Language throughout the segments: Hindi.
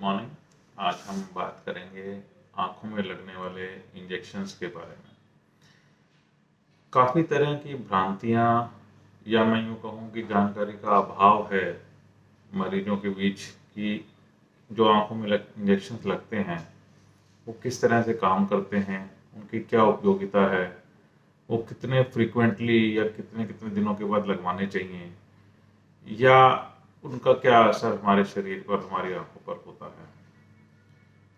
मॉर्निंग। आज हम बात करेंगे आँखों में लगने वाले इंजेक्शंस के बारे में। काफ़ी तरह की भ्रांतियाँ या मैं यूँ कहूँ कि जानकारी का अभाव है मरीजों के बीच कि जो आँखों में इंजेक्शंस लगते हैं वो किस तरह से काम करते हैं, उनकी क्या उपयोगिता है, वो कितने फ्रीक्वेंटली या कितने कितने दिनों के बाद लगवाने चाहिए या उनका क्या असर हमारे शरीर पर, हमारी आँखों पर होता है।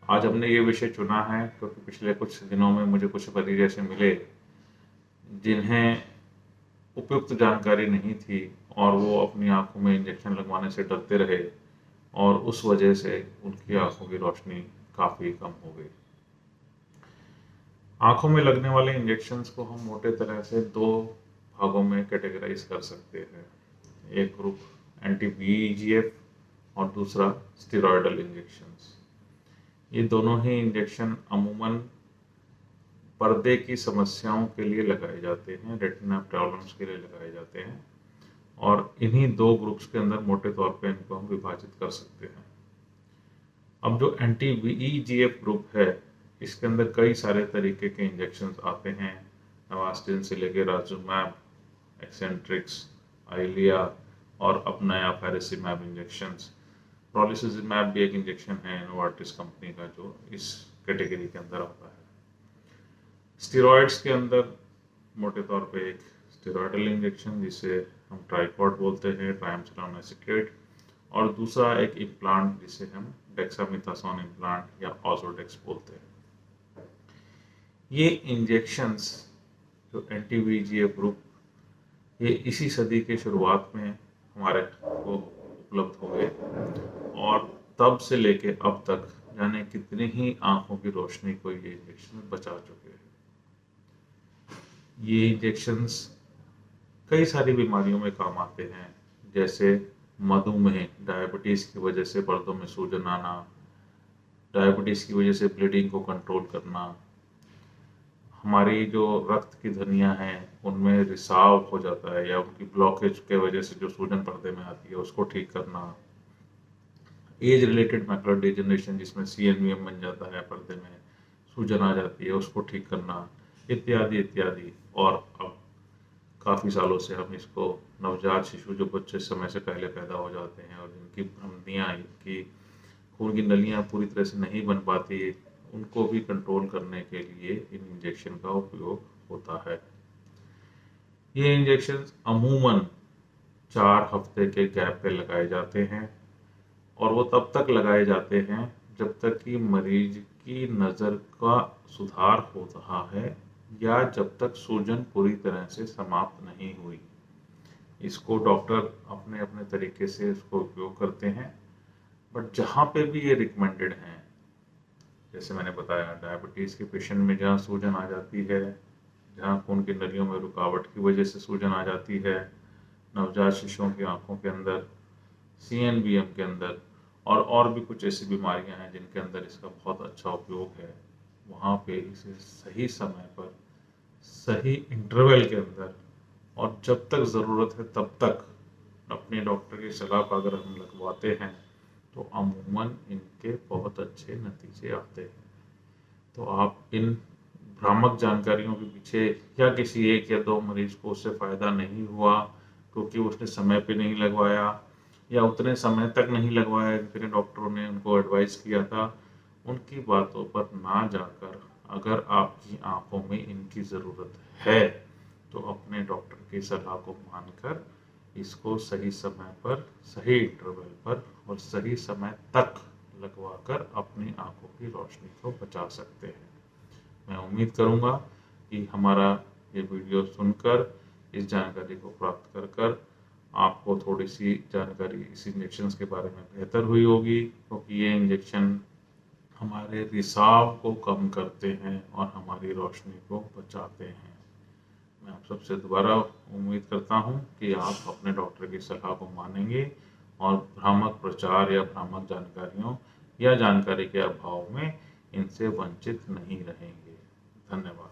आज हमने ये विषय चुना है क्योंकि पिछले कुछ दिनों में मुझे कुछ मरीज ऐसे मिले जिन्हें उपयुक्त जानकारी नहीं थी और वो अपनी आंखों में इंजेक्शन लगवाने से डरते रहे और उस वजह से उनकी आंखों की रोशनी काफ़ी कम हो गई। आंखों में लगने वाले इंजेक्शंस को हम मोटे तरह से दो भागों में कैटेगराइज कर सकते हैं। एक ग्रुप एंटी VEGF और दूसरा स्टेरॉयडल इंजेक्शंस। ये दोनों ही इंजेक्शन अमूमन पर्दे की समस्याओं के लिए लगाए जाते हैं, रेटिना प्रॉब्लम्स के लिए लगाए जाते हैं और इन्हीं दो ग्रुप्स के अंदर मोटे तौर पे इनको हम विभाजित कर सकते हैं। अब जो एंटी VEGF ग्रुप है इसके अंदर कई सारे तरीके के इंजेक्शंस आते हैं, एवास्टिन से लेके राजुमैब, एक्सेंट्रिक्स, आइलिया और अब नया फैरिसिमैब इंजेक्शंस। रॉलिसिजिमैब भी एक इंजेक्शन है नोवार्टिस कंपनी का जो इस कैटेगरी के अंदर आता है। स्टेरॉइड्स के अंदर मोटे तौर पे एक स्टेरॉयडल इंजेक्शन जिसे हम ट्राइकॉड बोलते हैं, ट्राइएमसिनोन एसिटेट, और दूसरा एक इम्प्लांट जिसे हम डेक्सामेथासोन इम्प्लांट या ऑजोडेक्स बोलते हैं। ये इंजेक्शंस जो एंटी VEGF ग्रुप ये इसी सदी के शुरुआत में हमारे को उपलब्ध हुए और तब से लेके अब तक जाने कितनी ही आंखों की रोशनी को ये इंजेक्शन बचा चुके हैं। ये इंजेक्शंस कई सारी बीमारियों में काम आते हैं, जैसे मधुमेह, डायबिटीज़ की वजह से पर्दों में सूजन आना, डायबिटीज़ की वजह से ब्लीडिंग को कंट्रोल करना, हमारी जो रक्त की धमनियाँ हैं उनमें रिसाव हो जाता है या उनकी ब्लॉकेज के वजह से जो सूजन पर्दे में आती है उसको ठीक करना, एज रिलेटेड मैकुलर डिजनरेशन जिसमें CNVM बन जाता है, पर्दे में सूजन आ जाती है उसको ठीक करना, इत्यादि इत्यादि। और अब काफ़ी सालों से हम इसको नवजात शिशु जो बच्चे समय से पहले पैदा हो जाते हैं और जिनकी धमनियाँ, इनकी खून की नलियाँ पूरी तरह से नहीं बन पाती, उनको भी कंट्रोल करने के लिए इन इंजेक्शन का उपयोग होता है। ये इंजेक्शन अमूमन 4 हफ्ते के गैप पे लगाए जाते हैं और वो तब तक लगाए जाते हैं जब तक कि मरीज की नज़र का सुधार हो रहा है या जब तक सूजन पूरी तरह से समाप्त नहीं हुई। इसको डॉक्टर अपने अपने तरीके से इसको उपयोग करते हैं, बट जहाँ पे भी ये रिकमेंडेड हैं, जैसे मैंने बताया डायबिटीज़ के पेशेंट में जहाँ सूजन आ जाती है, जहाँ खून की नलियों में रुकावट की वजह से सूजन आ जाती है, नवजात शिशुओं की आंखों के अंदर, CNVM के अंदर और भी कुछ ऐसी बीमारियां हैं जिनके अंदर इसका बहुत अच्छा उपयोग है, वहाँ पे इसे सही समय पर, सही इंटरवल के अंदर और जब तक ज़रूरत है तब तक अपने डॉक्टर की सलाह पर अगर हम लगवाते हैं तो अमूमन इनके बहुत अच्छे नतीजे आते हैं। तो आप इन भ्रामक जानकारियों के पीछे या किसी एक या दो मरीज को उससे फ़ायदा नहीं हुआ क्योंकि उसने समय पे नहीं लगवाया या उतने समय तक नहीं लगवाया जितने डॉक्टरों ने उनको एडवाइस किया था, उनकी बातों पर ना जाकर अगर आपकी आंखों में इनकी ज़रूरत है तो अपने डॉक्टर की सलाह को मानकर इसको सही समय पर, सही इंटरवल पर और सही समय तक लगवाकर अपनी आंखों की रोशनी को बचा सकते हैं। मैं उम्मीद करूंगा कि हमारा ये वीडियो सुनकर, इस जानकारी को प्राप्त कर कर आपको थोड़ी सी जानकारी इस इंजेक्शन्स के बारे में बेहतर हुई होगी, क्योंकि ये इंजेक्शन हमारे रिसाव को कम करते हैं और हमारी रोशनी को बचाते हैं। मैं आप सबसे दोबारा उम्मीद करता हूं कि आप अपने डॉक्टर की सलाह को मानेंगे और भ्रामक प्रचार या भ्रामक जानकारियों या जानकारी के अभाव में इनसे वंचित नहीं रहेंगे। धन्यवाद।